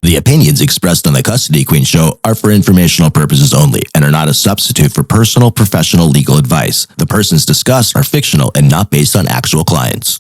The opinions expressed on the Custody Queen Show are for informational purposes only and are not a substitute for personal, professional legal advice. The persons discussed are fictional and not based on actual clients.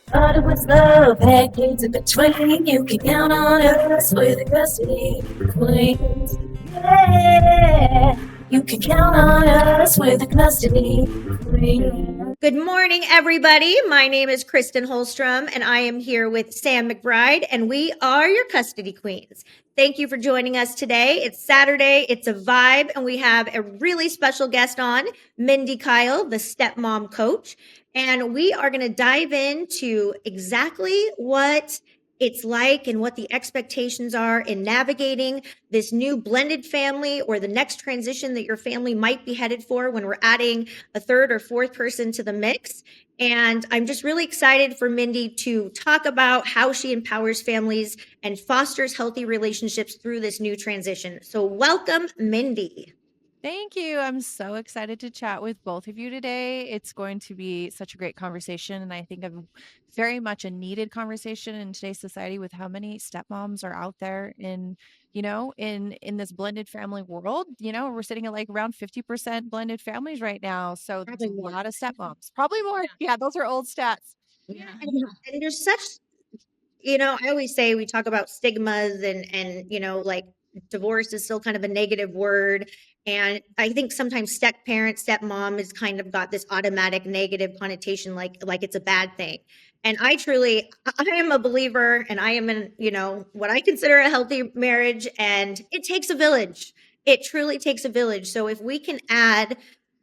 Thought it was love, had kids in between. You can count on us, we're the Custody Queens. Yeah, you can count on us, we're the Custody Queens. Good morning, everybody. My name is Kristen Holstrom, and I am here with Sam McBride, and we are your Custody Queens. Thank you for joining us today. It's Saturday, it's a vibe, and we have a really special guest on, Mindy Kyle, the Stepmom Coach. And we are going to dive into exactly what it's like and what the expectations are in navigating this new blended family or the next transition that your family might be headed for when we're adding a third or fourth person to the mix. And I'm just really excited for Mindy to talk about how she empowers families and fosters healthy relationships through this new transition. So welcome, Mindy. Thank you. I'm so excited to chat with both of you today. It's going to be such a great conversation, and I think very much a needed conversation in today's society with how many stepmoms are out there in this blended family world. We're sitting at like around 50% blended families right now. So there's a lot of stepmoms, probably more. Yeah, those are old stats. Yeah. And there's such, I always say we talk about stigmas and like divorce is still kind of a negative word. And I think sometimes stepmom has kind of got this automatic negative connotation, like it's a bad thing. And I am a believer, and I am in, what I consider a healthy marriage, and it takes a village. It truly takes a village. So if we can add,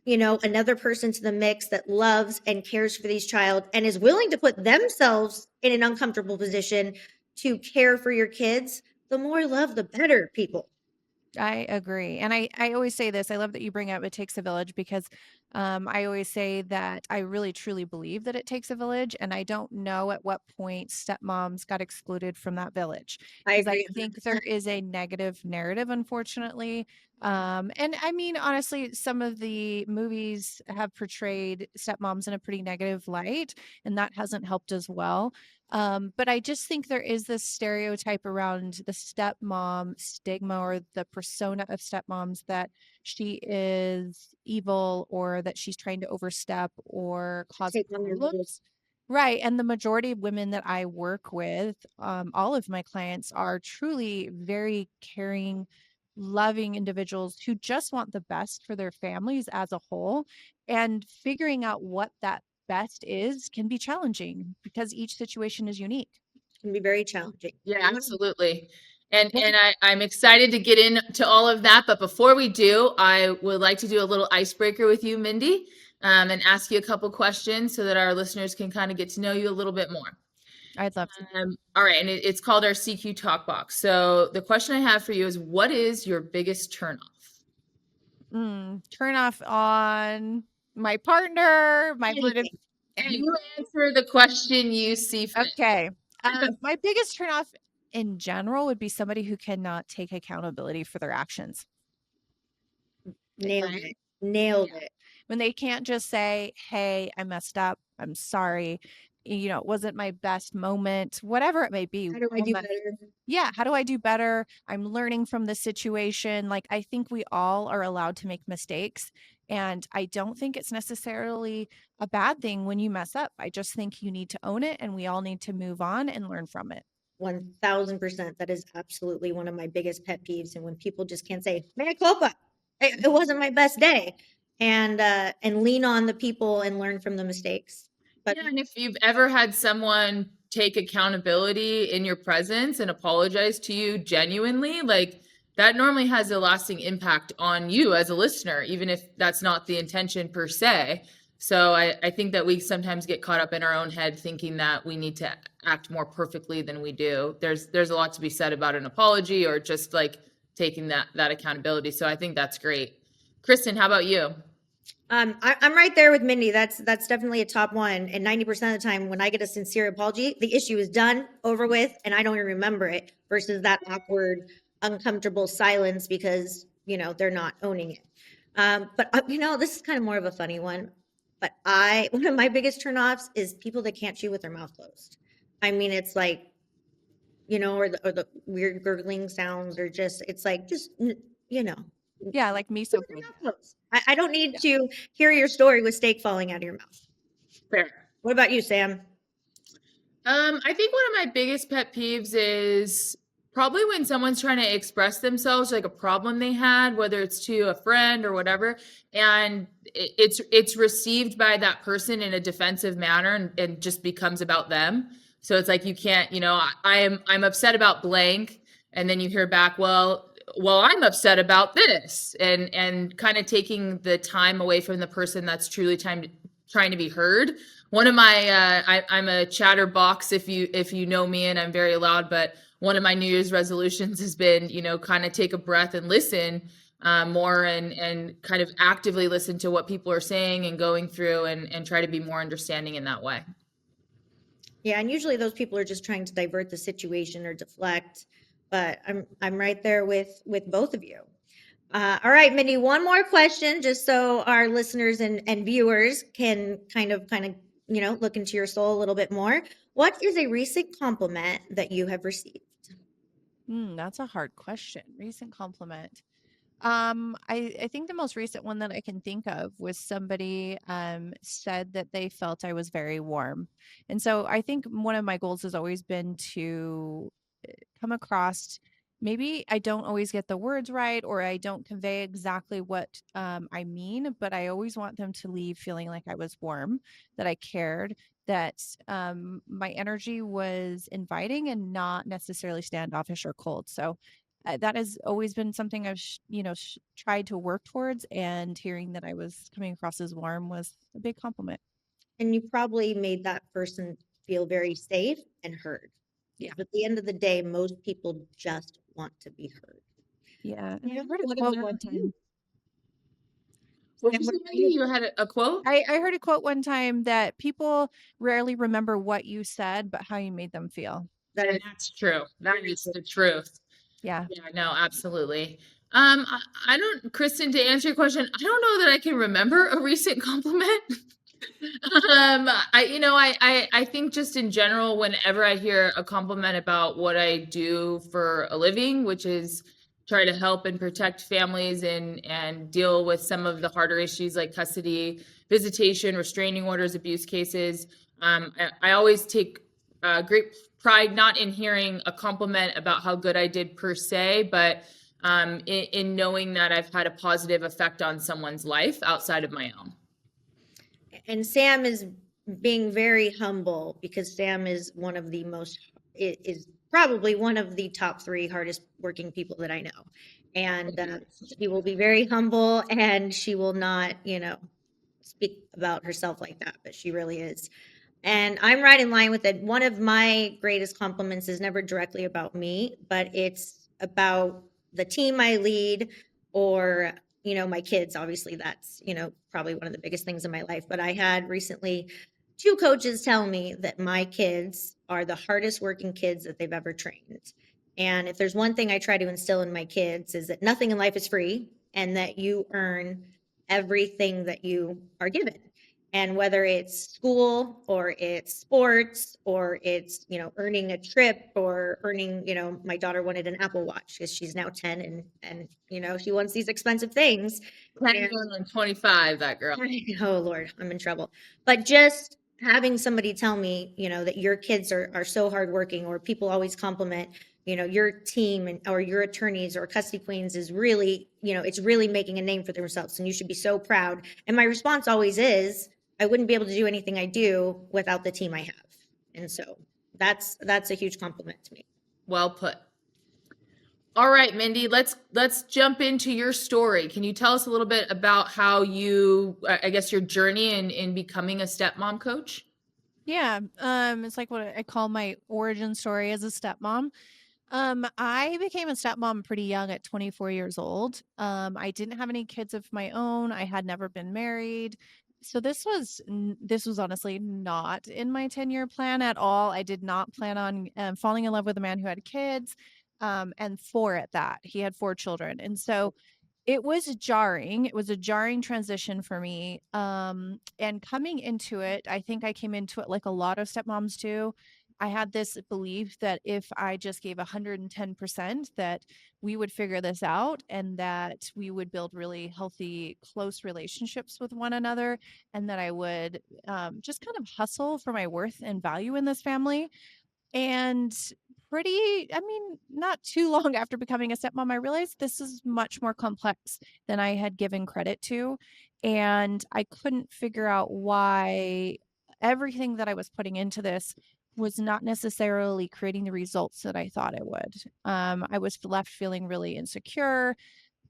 another person to the mix that loves and cares for these child and is willing to put themselves in an uncomfortable position to care for your kids, the more love, the better, people. I agree. And I always say this. I love that you bring up it takes a village because I always say that I really truly believe that it takes a village. And I don't know at what point stepmoms got excluded from that village. I think there is a negative narrative, unfortunately. And I mean, honestly, some of the movies have portrayed stepmoms in a pretty negative light, and that hasn't helped as well. But I just think there is this stereotype around the stepmom stigma or the persona of stepmoms that she is evil or that she's trying to overstep or cause problems. Right. And the majority of women that I work with, all of my clients are truly very caring, loving individuals who just want the best for their families as a whole. And figuring out what that best is can be challenging because each situation is unique. It can be very challenging. Yeah, absolutely. And I'm excited to get into all of that. But before we do, I would like to do a little icebreaker with you, Mindy, and ask you a couple questions so that our listeners can kind of get to know you a little bit more. I'd love to. All right. And it's called our CQ Talk Box. So the question I have for you is, what is your biggest turnoff? Turn off on my partner, my blended. You answer the question you see fit. Okay. My biggest turnoff in general would be somebody who cannot take accountability for their actions. Nailed it. When they can't just say, hey, I messed up. I'm sorry. It wasn't my best moment, whatever it may be. How do I do better? Yeah. How do I do better? I'm learning from the situation. Like, I think we all are allowed to make mistakes. And I don't think it's necessarily a bad thing when you mess up. I just think you need to own it, and we all need to move on and learn from it. 1000%. That is absolutely one of my biggest pet peeves. And when people just can't say, mea culpa, it wasn't my best day, and lean on the people and learn from the mistakes. But yeah, and if you've ever had someone take accountability in your presence and apologize to you genuinely, like, that normally has a lasting impact on you as a listener, even if that's not the intention per se. So I think that we sometimes get caught up in our own head thinking that we need to act more perfectly than we do. There's a lot to be said about an apology or just like taking that accountability. So I think that's great. Kristen, how about you? I'm right there with Mindy. That's definitely a top one. And 90% of the time when I get a sincere apology, the issue is done, over with, and I don't even remember it, versus that awkward, uncomfortable silence because, they're not owning it. But this is kind of more of a funny one. But one of my biggest turnoffs is people that can't chew with their mouth closed. I mean, it's like, or the weird gurgling sounds, or just it's like just Yeah, like miso keep your food. mouth closed. I don't need Yeah. to hear your story with steak falling out of your mouth. Fair. What about you, Sam? I think one of my biggest pet peeves is probably when someone's trying to express themselves, like a problem they had, whether it's to a friend or whatever, and it's received by that person in a defensive manner, and just becomes about them. So it's like you can't, I'm upset about blank, and then you hear back, well, I'm upset about this, and kind of taking the time away from the person that's truly trying to be heard. One of my I'm a chatterbox, if you know me, and I'm very loud, but one of my New Year's resolutions has been, kind of take a breath and listen more, and kind of actively listen to what people are saying and going through, and try to be more understanding in that way. Yeah, and usually those people are just trying to divert the situation or deflect. But I'm right there with both of you. All right, Mindy, one more question, just so our listeners and viewers can kind of look into your soul a little bit more. What is a recent compliment that you have received? That's a hard question. Recent compliment. I think the most recent one that I can think of was somebody said that they felt I was very warm. And so I think one of my goals has always been to come across, maybe I don't always get the words right, or I don't convey exactly what I mean, but I always want them to leave feeling like I was warm, that I cared, that my energy was inviting and not necessarily standoffish or cold. So that has always been something I've tried to work towards, and hearing that I was coming across as warm was a big compliment. And you probably made that person feel very safe and heard. Yeah. But at the end of the day, most people just want to be heard. Yeah. And Yeah, I heard a what quote about one you? time. What did And you what say, about Mindy? you? You had a quote? I heard a quote one time that people rarely remember what you said, but how you made them feel. That And is that's true. That is the truth. Yeah. Yeah, no, absolutely. I don't, Kristen, to answer your question, I don't know that I can remember a recent compliment. I think just in general, whenever I hear a compliment about what I do for a living, which is try to help and protect families, and deal with some of the harder issues like custody, visitation, restraining orders, abuse cases, I always take great pride not in hearing a compliment about how good I did per se, but in knowing that I've had a positive effect on someone's life outside of my own. And Sam is being very humble, because Sam is is probably one of the top 3 hardest working people that I know. And she will be very humble, and she will not, speak about herself like that, but she really is. And I'm right in line with it. One of my greatest compliments is never directly about me, but it's about the team I lead, or, my kids. Obviously, that's, probably one of the biggest things in my life. But I had recently 2 coaches tell me that my kids are the hardest working kids that they've ever trained. And if there's one thing I try to instill in my kids, is that nothing in life is free, and that you earn everything that you are given. And whether it's school, or it's sports, or it's, earning a trip, or earning, my daughter wanted an Apple Watch because she's now 10, and she wants these expensive things. 10 And going on 25, that girl. oh Lord, I'm in trouble. But just having somebody tell me, that your kids are so hardworking, or people always compliment, your team, or your attorneys or custody queens is really, it's really making a name for themselves, and you should be so proud. And my response always is, I wouldn't be able to do anything I do without the team I have. And so that's a huge compliment to me. Well put. All right, Mindy, let's jump into your story. Can you tell us a little bit about how I guess your journey in becoming a stepmom coach? Yeah. It's like what I call my origin story as a stepmom. I became a stepmom pretty young at 24 years old. I didn't have any kids of my own. I had never been married. So this was honestly not in my 10-year plan at all. I did not plan on falling in love with a man who had kids, and 4 at that. He had 4 children. And so it was jarring. It was a jarring transition for me. And coming into it, I think I came into it like a lot of stepmoms do, I had this belief that if I just gave 110%, that we would figure this out and that we would build really healthy, close relationships with one another, and that I would just kind of hustle for my worth and value in this family. And not too long after becoming a stepmom, I realized this is much more complex than I had given credit to. And I couldn't figure out why everything that I was putting into this was not necessarily creating the results that I thought it would. I was left feeling really insecure,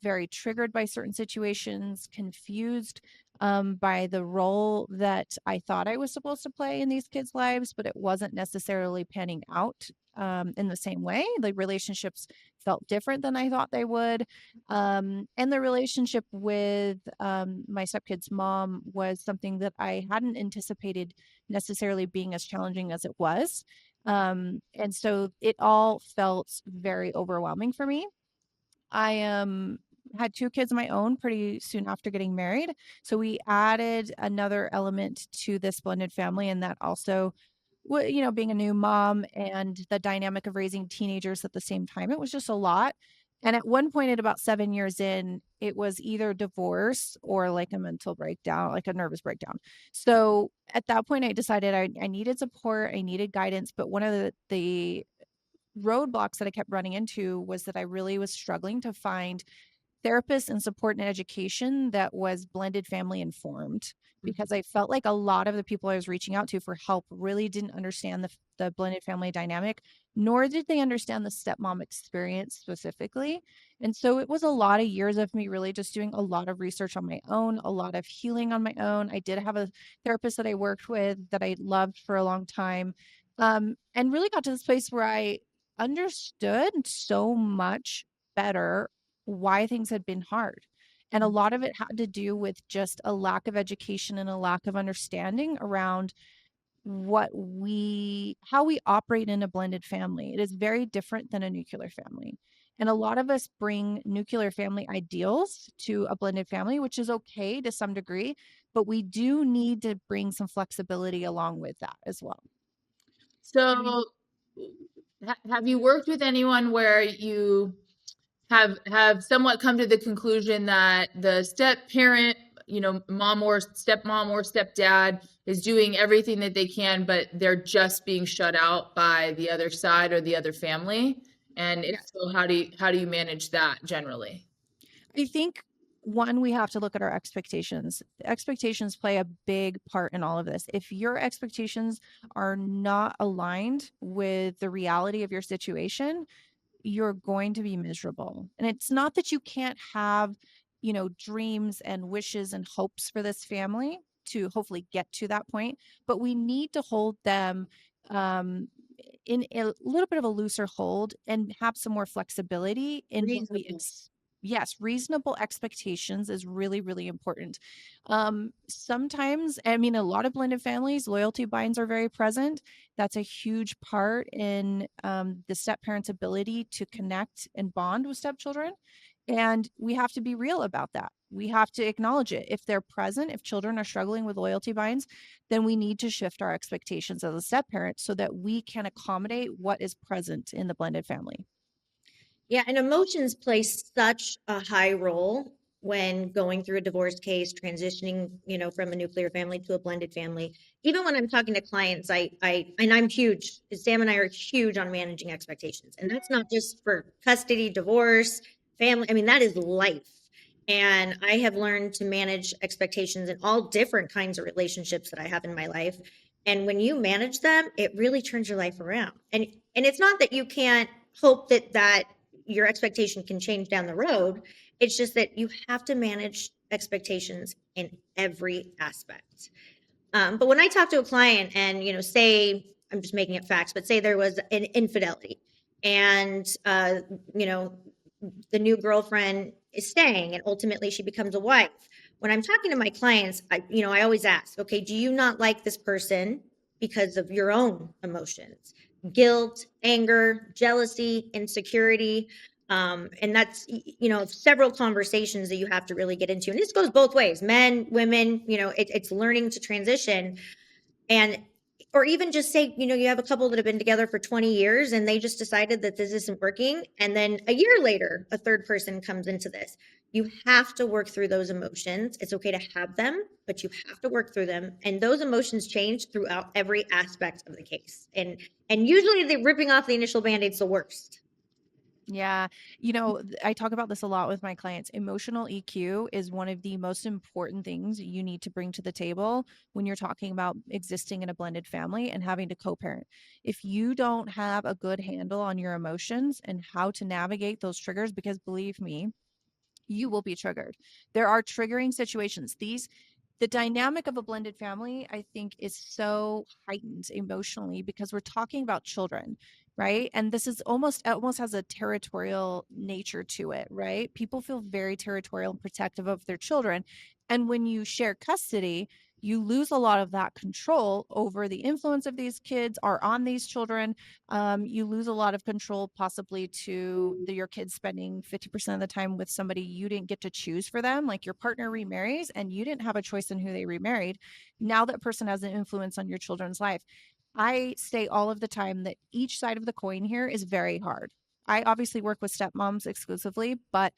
very triggered by certain situations, confused by the role that I thought I was supposed to play in these kids' lives, but it wasn't necessarily panning out in the same way. The relationships felt different than I thought they would. And the relationship with my stepkid's mom was something that I hadn't anticipated necessarily being as challenging as it was. And so it all felt very overwhelming for me. I had 2 kids of my own pretty soon after getting married. So we added another element to this blended family, and that also being a new mom and the dynamic of raising teenagers at the same time, it was just a lot. And at one point at about 7 years in, it was either divorce or like a mental breakdown, like a nervous breakdown. So at that point, I decided I needed support, I needed guidance. But one of the roadblocks that I kept running into was that I really was struggling to find therapists and support and education that was blended family informed, because I felt like a lot of the people I was reaching out to for help really didn't understand the blended family dynamic, nor did they understand the stepmom experience specifically. And so it was a lot of years of me really just doing a lot of research on my own, a lot of healing on my own. I did have a therapist that I worked with that I loved for a long time, and really got to this place where I understood so much better why things had been hard. And a lot of it had to do with just a lack of education and a lack of understanding around how we operate in a blended family. It is very different than a nuclear family. And a lot of us bring nuclear family ideals to a blended family, which is okay to some degree, but we do need to bring some flexibility along with that as well. So, have you worked with anyone where you have somewhat come to the conclusion that the step parent, mom or stepdad is doing everything that they can, but they're just being shut out by the other side or the other family? And if so, how do you manage that generally? I think one, we have to look at our expectations. Expectations play a big part in all of this. If your expectations are not aligned with the reality of your situation, you're going to be miserable. And it's not that you can't have, dreams and wishes and hopes for this family to hopefully get to that point, but we need to hold them um, in a little bit of a looser hold and have some more flexibility in what we yes, reasonable expectations is really, really important. Sometimes, a lot of blended families, loyalty binds are very present. That's a huge part in the step parent's ability to connect and bond with stepchildren. And we have to be real about that. We have to acknowledge it. If they're present, if children are struggling with loyalty binds, then we need to shift our expectations as a step parent so that we can accommodate what is present in the blended family. Yeah, and emotions play such a high role when going through a divorce case, transitioning, from a nuclear family to a blended family. Even when I'm talking to clients, and I'm huge, Sam and I are huge on managing expectations. And that's not just for custody, divorce, family. I mean, that is life. And I have learned to manage expectations in all different kinds of relationships that I have in my life. And when you manage them, it really turns your life around. And it's not that you can't hope that your expectation can change down the road. It's just that you have to manage expectations in every aspect. But when I talk to a client and, say, I'm just making up facts, but say there was an infidelity and, the new girlfriend is staying and ultimately she becomes a wife. When I'm talking to my clients, I always ask, okay, do you not like this person because of your own emotions? Guilt, anger, jealousy, insecurity. And that's, several conversations that you have to really get into. And this goes both ways, men, women, it's learning to transition. And or even just say, you have a couple that have been together for 20 years and they just decided that this isn't working. And then a year later, a third person comes into this. You have to work through those emotions. It's okay to have them, but you have to work through them. And those emotions change throughout every aspect of the case. And usually the ripping off the initial Band-Aid's the worst. Yeah. I talk about this a lot with my clients. Emotional EQ is one of the most important things you need to bring to the table when you're talking about existing in a blended family and having to co-parent. If you don't have a good handle on your emotions and how to navigate those triggers, because believe me, you will be triggered. There are triggering situations. The dynamic of a blended family, I think, is so heightened emotionally because we're talking about children, right? And this is almost has a territorial nature to it, right? People feel very territorial and protective of their children. And when you share custody, you lose a lot of that control over the influence of these kids are on these children. You lose a lot of control possibly to your kids spending 50% of the time with somebody you didn't get to choose for them. Like your partner remarries and you didn't have a choice in who they remarried. Now that person has an influence on your children's life. I say all of the time that each side of the coin here is very hard. I obviously work with stepmoms exclusively, but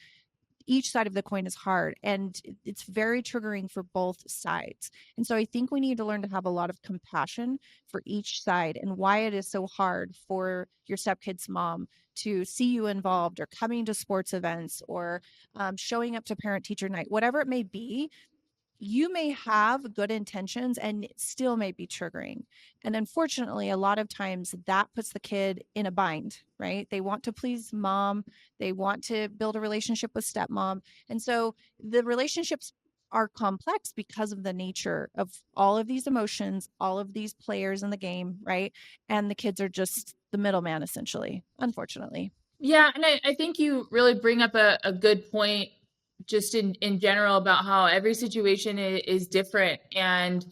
each side of the coin is hard and it's very triggering for both sides. And so I think we need to learn to have a lot of compassion for each side and why it is so hard for your stepkid's mom to see you involved or coming to sports events or showing up to parent teacher night, whatever it may be. You may have good intentions and it still may be triggering. And unfortunately, a lot of times that puts the kid in a bind, right? They want to please mom, they want to build a relationship with stepmom. And so the relationships are complex because of the nature of all of these emotions, all of these players in the game, right? And the kids are just the middleman, essentially, unfortunately. Yeah, and I think you really bring up a good point just in general about how every situation is different. And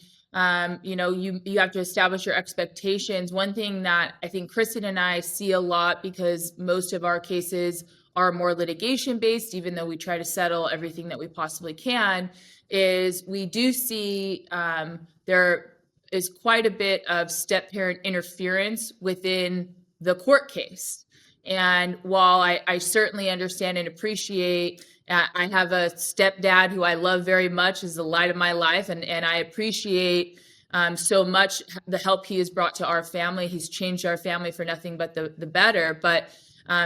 you have to establish your expectations. One thing that I think Kristen and I see a lot, because most of our cases are more litigation based, even though we try to settle everything that we possibly can, is we do see there is quite a bit of step parent interference within the court case. And while I certainly understand and appreciate, I have a stepdad who I love very much, is the light of my life, and I appreciate so much the help he has brought to our family. He's changed our family for nothing but the better. But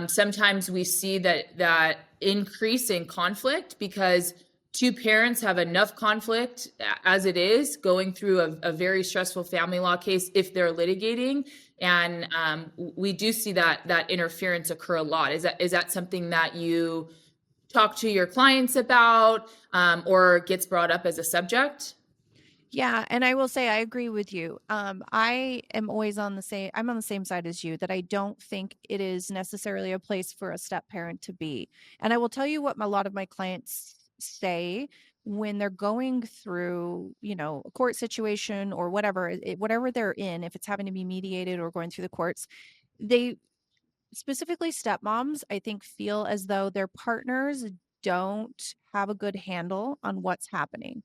sometimes we see that increase in conflict because two parents have enough conflict as it is going through a very stressful family law case if they're litigating. And we do see that interference occur a lot. Is that something that you talk to your clients about or gets brought up as a subject? Yeah, and I will say I agree with you. I am always I'm on the same side as you, that I don't think it is necessarily a place for a step parent to be. And I will tell you what a lot of my clients say when they're going through, a court situation or whatever, whatever they're in, if it's having to be mediated or going through the courts, they specifically stepmoms, I think, feel as though their partners don't have a good handle on what's happening.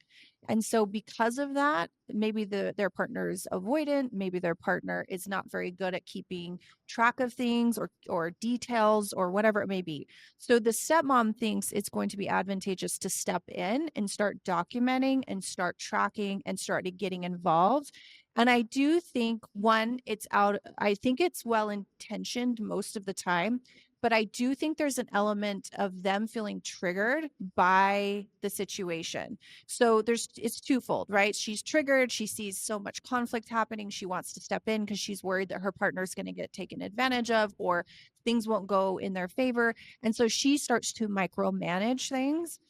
And so because of that, maybe their partner is avoidant, maybe their partner is not very good at keeping track of things or details or whatever it may be. So the stepmom thinks it's going to be advantageous to step in and start documenting and start tracking and start getting involved. And I do think I think it's well intentioned most of the time, but I do think there's an element of them feeling triggered by the situation. So it's twofold, right? She's triggered. She sees so much conflict happening. She wants to step in because she's worried that her partner is going to get taken advantage of or things won't go in their favor. And so she starts to micromanage things.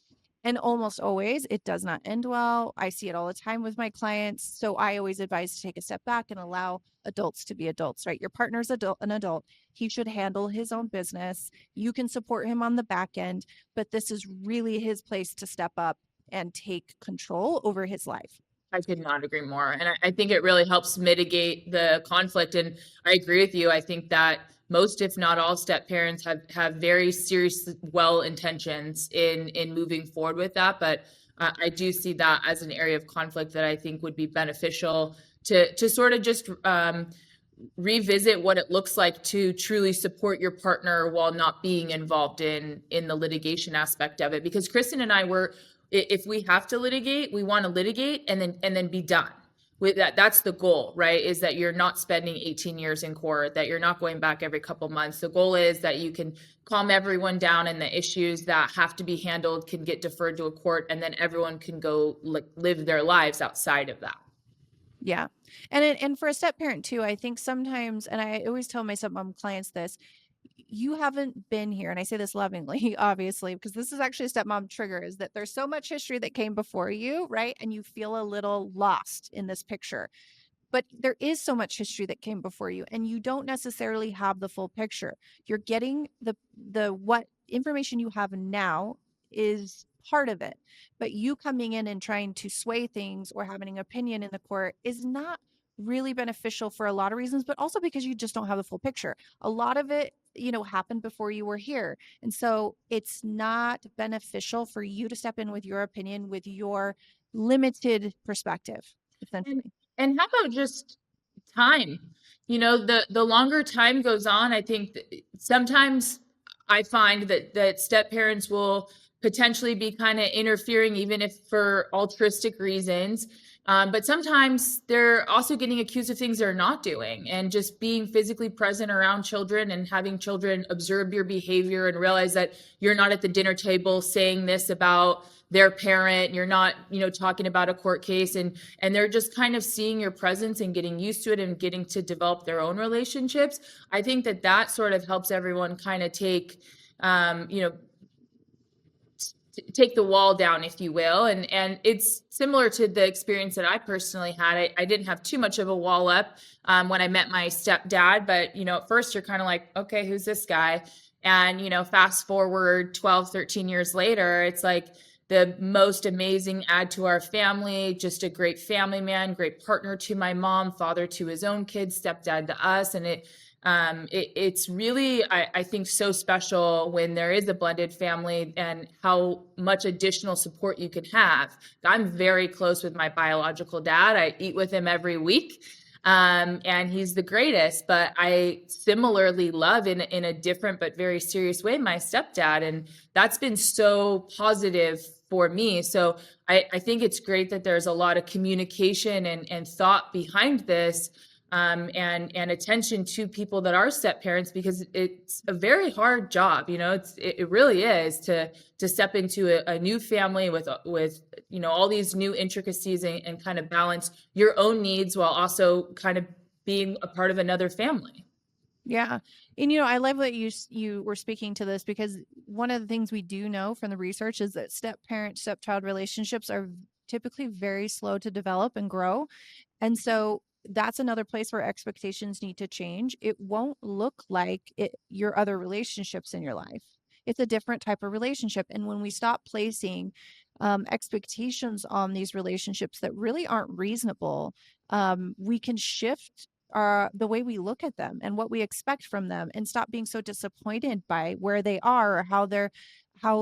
And almost always it does not end well. I see it all the time with my clients. So I always advise to take a step back and allow adults to be adults, right? Your partner's an adult. He should handle his own business. You can support him on the back end, but this is really his place to step up and take control over his life. I could not agree more. And I think it really helps mitigate the conflict. And I agree with you. I think that most, if not all, step parents have very serious, well intentions in moving forward with that. But I do see that as an area of conflict that I think would be beneficial to sort of just revisit what it looks like to truly support your partner while not being involved in the litigation aspect of it. Because Kristen and I were, if we have to litigate, we want to litigate and then be done with that. That's the goal, right? Is that you're not spending 18 years in court, that you're not going back every couple months. The goal is that you can calm everyone down and the issues that have to be handled can get deferred to a court, and then everyone can go live their lives outside of that. Yeah. And for a step parent too, I think sometimes, and I always tell my stepmom clients this, you haven't been here. And I say this lovingly, obviously, because this is actually a stepmom trigger, is that there's so much history that came before you, right? And you feel a little lost in this picture. But there is so much history that came before you, and you don't necessarily have the full picture. You're getting the what information you have now is part of it, but you coming in and trying to sway things or having an opinion in the court is not really beneficial for a lot of reasons, but also because you just don't have the full picture. A lot of it, happened before you were here. And so it's not beneficial for you to step in with your opinion, with your limited perspective, essentially. And how about just time? The longer time goes on, I think sometimes I find that step parents will potentially be kind of interfering, even if for altruistic reasons. But sometimes they're also getting accused of things they're not doing, and just being physically present around children and having children observe your behavior and realize that you're not at the dinner table saying this about their parent, you're not, talking about a court case, and they're just kind of seeing your presence and getting used to it and getting to develop their own relationships. I think that sort of helps everyone kind of take, take the wall down, if you will. And it's similar to the experience that I personally had. I didn't have too much of a wall up when I met my stepdad, but, at first you're kind of like, okay, who's this guy? And, fast forward 12, 13 years later, it's like the most amazing add to our family, just a great family man, great partner to my mom, father to his own kids, stepdad to us. And it's really, I think, so special when there is a blended family and how much additional support you can have. I'm very close with my biological dad. I eat with him every week. And he's the greatest, but I similarly love in a different but very serious way my stepdad. And that's been so positive for me. So I think it's great that there's a lot of communication and thought behind this, and attention to people that are step parents, because it's a very hard job. It really is to step into a new family with all these new intricacies and kind of balance your own needs while also kind of being a part of another family. Yeah. And, I love that you were speaking to this, because one of the things we do know from the research is that step-parent, stepchild relationships are typically very slow to develop and grow. And so that's another place where expectations need to change. It won't look like your other relationships in your life. It's a different type of relationship. And when we stop placing expectations on these relationships that really aren't reasonable, we can shift the way we look at them and what we expect from them, and stop being so disappointed by where they are or how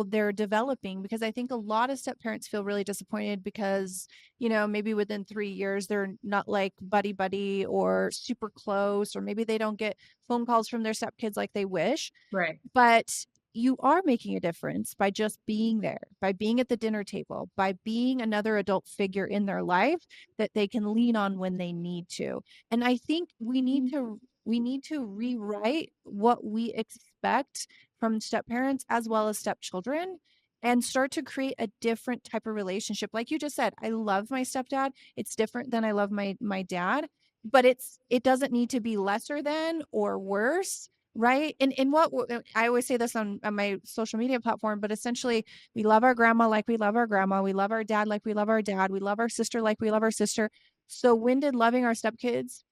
they're developing. Because I think a lot of step parents feel really disappointed because, maybe within 3 years, they're not like buddy or super close, or maybe they don't get phone calls from their stepkids like they wish. Right. But you are making a difference by just being there, by being at the dinner table, by being another adult figure in their life that they can lean on when they need to. And I think we need to rewrite what we expect from step parents as well as stepchildren, and start to create a different type of relationship. Like you just said, I love my stepdad. It's different than I love my dad, but it doesn't need to be lesser than or worse. Right. And what I always say this on my social media platform, but essentially, we love our grandma like we love our grandma. We love our dad like we love our dad. We love our sister like we love our sister. So when did loving our stepkids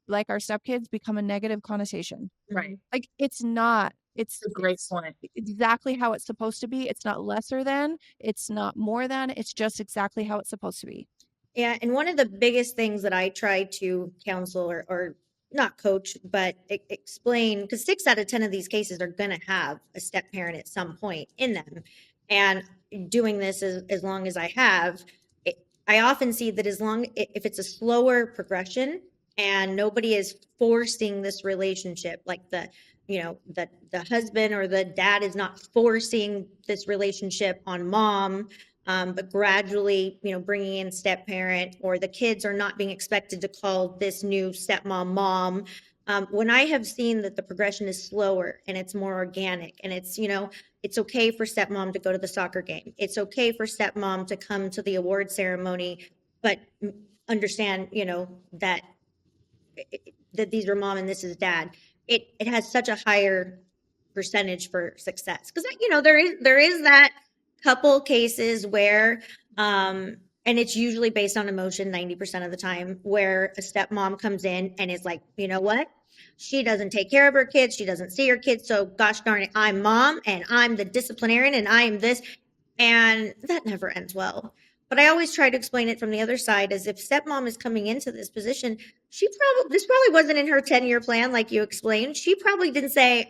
like our stepkids become a negative connotation? Right. Like, it's not. It's a great point. Exactly how it's supposed to be. It's not lesser than, it's not more than, it's just exactly how it's supposed to be. Yeah. And one of the biggest things that I try to counsel or not coach, but explain, because 6 out of 10 of these cases are going to have a step parent at some point in them. And doing this as long as I have, I often see that if it's a slower progression and nobody is forcing this relationship, like the husband or the dad is not forcing this relationship on mom, but gradually, bringing in step parent, or the kids are not being expected to call this new stepmom mom. When I have seen that the progression is slower and it's more organic, and it's okay for stepmom to go to the soccer game. It's okay for stepmom to come to the award ceremony, but understand, that these are mom and this is dad. It has such a higher percentage for success, because there is that couple cases where and it's usually based on emotion 90% of the time, where a stepmom comes in and is like, you know what, she doesn't take care of her kids, she doesn't see her kids, so gosh darn it, I'm mom and I'm the disciplinarian and I am this, and that never ends well. But I always try to explain it from the other side, as if stepmom is coming into this position, this probably wasn't in her 10-year plan, like you explained. She probably didn't say,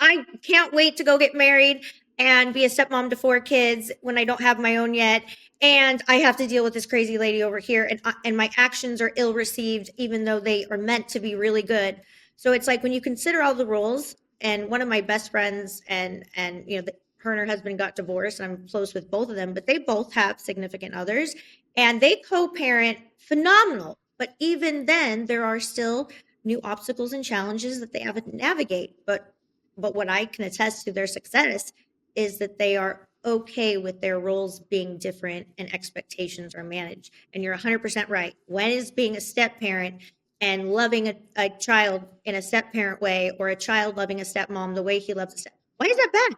I can't wait to go get married and be a stepmom to 4 kids when I don't have my own yet, and I have to deal with this crazy lady over here, and my actions are ill received, even though they are meant to be really good. So it's like, when you consider all the roles, and one of my best friends, and her and her husband got divorced, and I'm close with both of them, but they both have significant others, and they co-parent phenomenal. But even then, there are still new obstacles and challenges that they have to navigate. But what I can attest to their success is that they are okay with their roles being different and expectations are managed. And you're 100% right. When is being a step parent and loving a child in a step parent way, or a child loving a stepmom the way he loves a step? Why is that bad?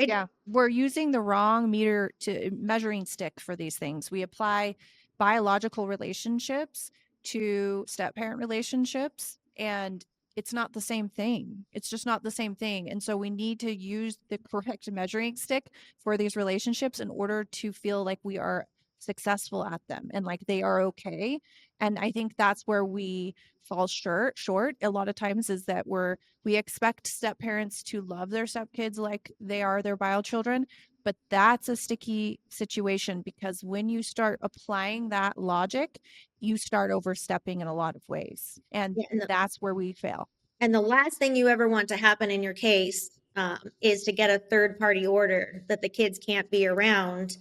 Yeah, we're using the wrong measuring stick for these things. We apply biological relationships to step parent relationships, and it's not the same thing. It's just not the same thing. And so we need to use the correct measuring stick for these relationships in order to feel like we are successful at them and like they are okay. And I think that's where we fall short a lot of times, is that we expect step parents to love their stepkids like they are their bio children, but that's a sticky situation, because when you start applying that logic, you start overstepping in a lot of ways, and that's where we fail. And the last thing you ever want to happen in your case is to get a third-party order that the kids can't be around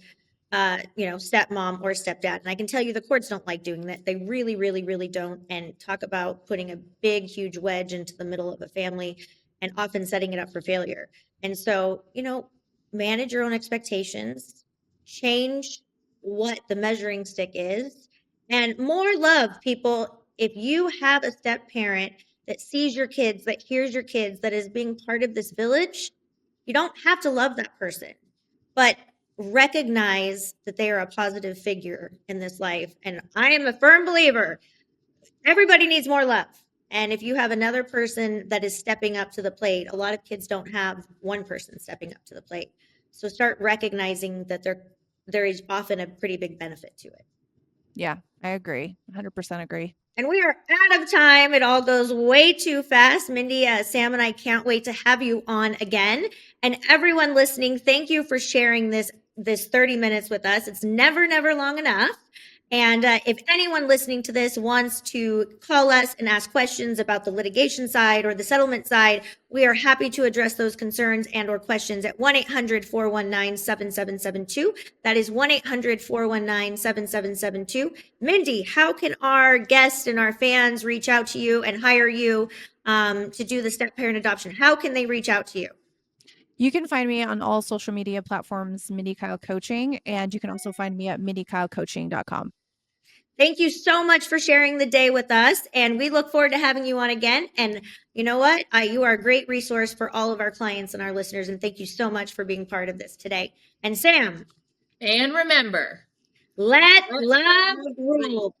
stepmom or stepdad. And I can tell you the courts don't like doing that. They really, really, really don't. And talk about putting a big, huge wedge into the middle of a family, and often setting it up for failure. And so, manage your own expectations, change what the measuring stick is, and more love, people. If you have a step parent that sees your kids, that hears your kids, that is being part of this village, you don't have to love that person, but recognize that they are a positive figure in this life. And I am a firm believer, everybody needs more love. And if you have another person that is stepping up to the plate, a lot of kids don't have one person stepping up to the plate. So start recognizing that there is often a pretty big benefit to it. Yeah, I agree. 100% agree. And we are out of time. It all goes way too fast. Mindy, Sam, and I can't wait to have you on again. And everyone listening, thank you for sharing this 30 minutes with us. It's never, never long enough. And if anyone listening to this wants to call us and ask questions about the litigation side or the settlement side, we are happy to address those concerns and or questions at 1-800-419-7772. That is 1-800-419-7772. Mindy, how can our guests and our fans reach out to you and hire you to do the step parent adoption? How can they reach out to you? You can find me on all social media platforms, Mindy Kyle Coaching, and you can also find me at mindykylecoaching.com. Thank you so much for sharing the day with us, and we look forward to having you on again. And you know what? You are a great resource for all of our clients and our listeners, and thank you so much for being part of this today. And Sam. And remember, let love rule.